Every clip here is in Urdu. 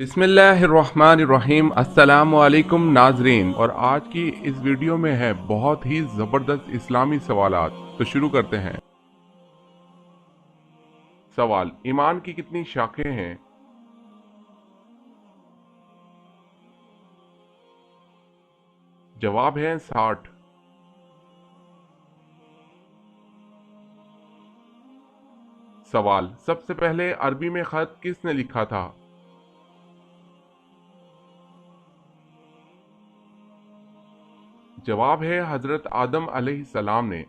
بسم اللہ الرحمن الرحیم۔ السلام علیکم ناظرین، اور آج کی اس ویڈیو میں ہے بہت ہی زبردست اسلامی سوالات۔ تو شروع کرتے ہیں۔ سوال: ایمان کی کتنی شاخیں ہیں؟ جواب ہے 60۔ سوال: سب سے پہلے عربی میں خط کس نے لکھا تھا؟ جواب ہے حضرت آدم علیہ السلام نے۔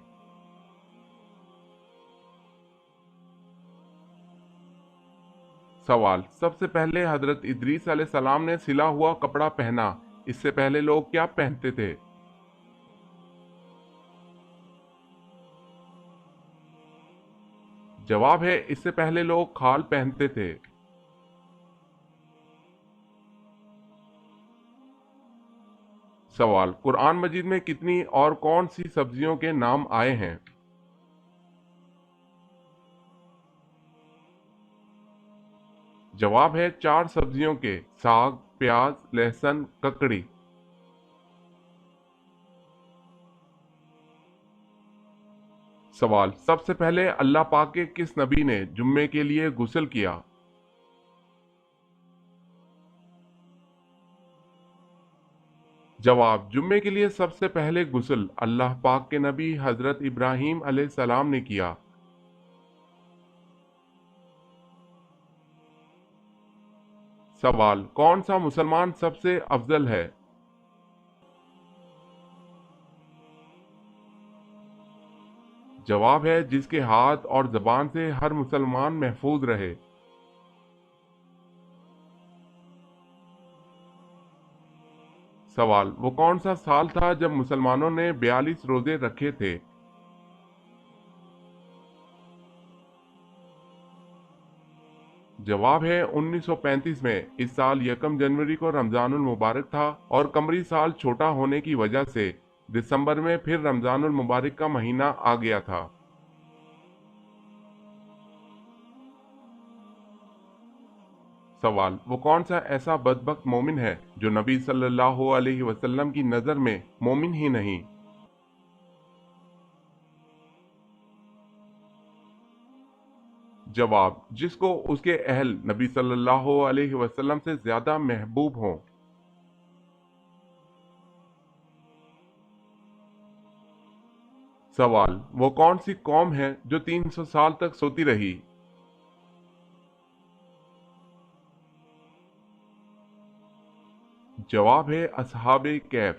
سوال: سب سے پہلے حضرت ادریس علیہ السلام نے سلا ہوا کپڑا پہنا، اس سے پہلے لوگ کیا پہنتے تھے؟ جواب ہے اس سے پہلے لوگ کھال پہنتے تھے۔ سوال: قرآن مجید میں کتنی اور کون سی سبزیوں کے نام آئے ہیں؟ جواب ہے 4 سبزیوں کے: ساگ، پیاز، لہسن، ککڑی۔ سوال: سب سے پہلے اللہ پاک کے کس نبی نے جمعے کے لیے غسل کیا؟ جواب: جمعے کے لیے سب سے پہلے غسل اللہ پاک کے نبی حضرت ابراہیم علیہ السلام نے کیا۔ سوال: کون سا مسلمان سب سے افضل ہے؟ جواب ہے جس کے ہاتھ اور زبان سے ہر مسلمان محفوظ رہے۔ سوال: وہ کون سا سال تھا جب مسلمانوں نے 42 روزے رکھے تھے؟ جواب ہے 1935 میں۔ اس سال یکم جنوری کو رمضان المبارک تھا اور قمری سال چھوٹا ہونے کی وجہ سے دسمبر میں پھر رمضان المبارک کا مہینہ آ گیا تھا۔ سوال: وہ کون سا ایسا بدبخت مومن ہے جو نبی صلی اللہ علیہ وسلم کی نظر میں مومن ہی نہیں؟ جواب: جس کو اس کے اہل نبی صلی اللہ علیہ وسلم سے زیادہ محبوب ہوں۔ سوال: وہ کون سی قوم ہے جو 300 سال تک سوتی رہی؟ جواب ہے اصحاب کہف۔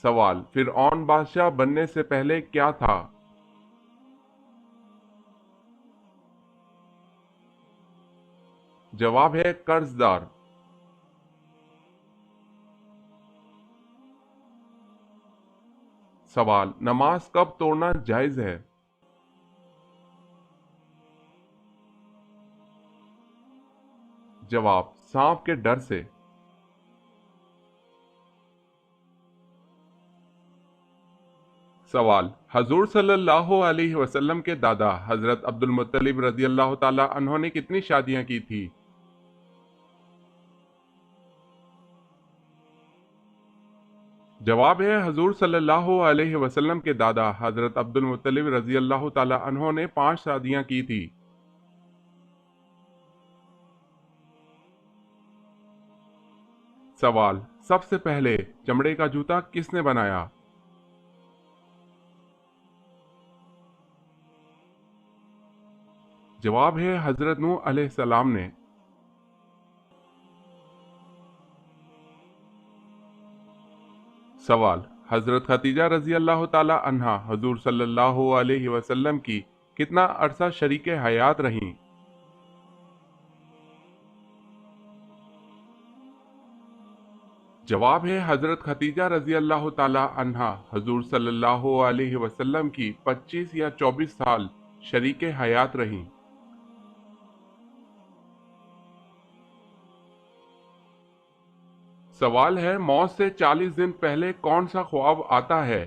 سوال: فرعون بادشاہ بننے سے پہلے کیا تھا؟ جواب ہے قرض دار۔ سوال: نماز کب توڑنا جائز ہے؟ جواب: سانپ کے ڈر سے۔ سوال: حضور صلی اللہ علیہ وسلم کے دادا حضرت عبد المطلب رضی اللہ تعالی عنہ نے کتنی شادیاں کی تھی؟ جواب ہے حضور صلی اللہ علیہ وسلم کے دادا حضرت عبد المطلب رضی اللہ تعالی عنہ نے 5 شادیاں کی تھی۔ سوال: سب سے پہلے چمڑے کا جوتا کس نے بنایا؟ جواب ہے حضرت نوح علیہ السلام نے۔ سوال: حضرت خدیجہ رضی اللہ تعالی عنہا حضور صلی اللہ علیہ وسلم کی کتنا عرصہ شریک حیات رہیں؟ جواب ہے حضرت خدیجہ رضی اللہ تعالی عنہا حضور صلی اللہ علیہ وسلم کی 25 یا 24 سال شریک حیات رہیں۔ سوال ہے موت سے 40 دن پہلے کون سا خواب آتا ہے؟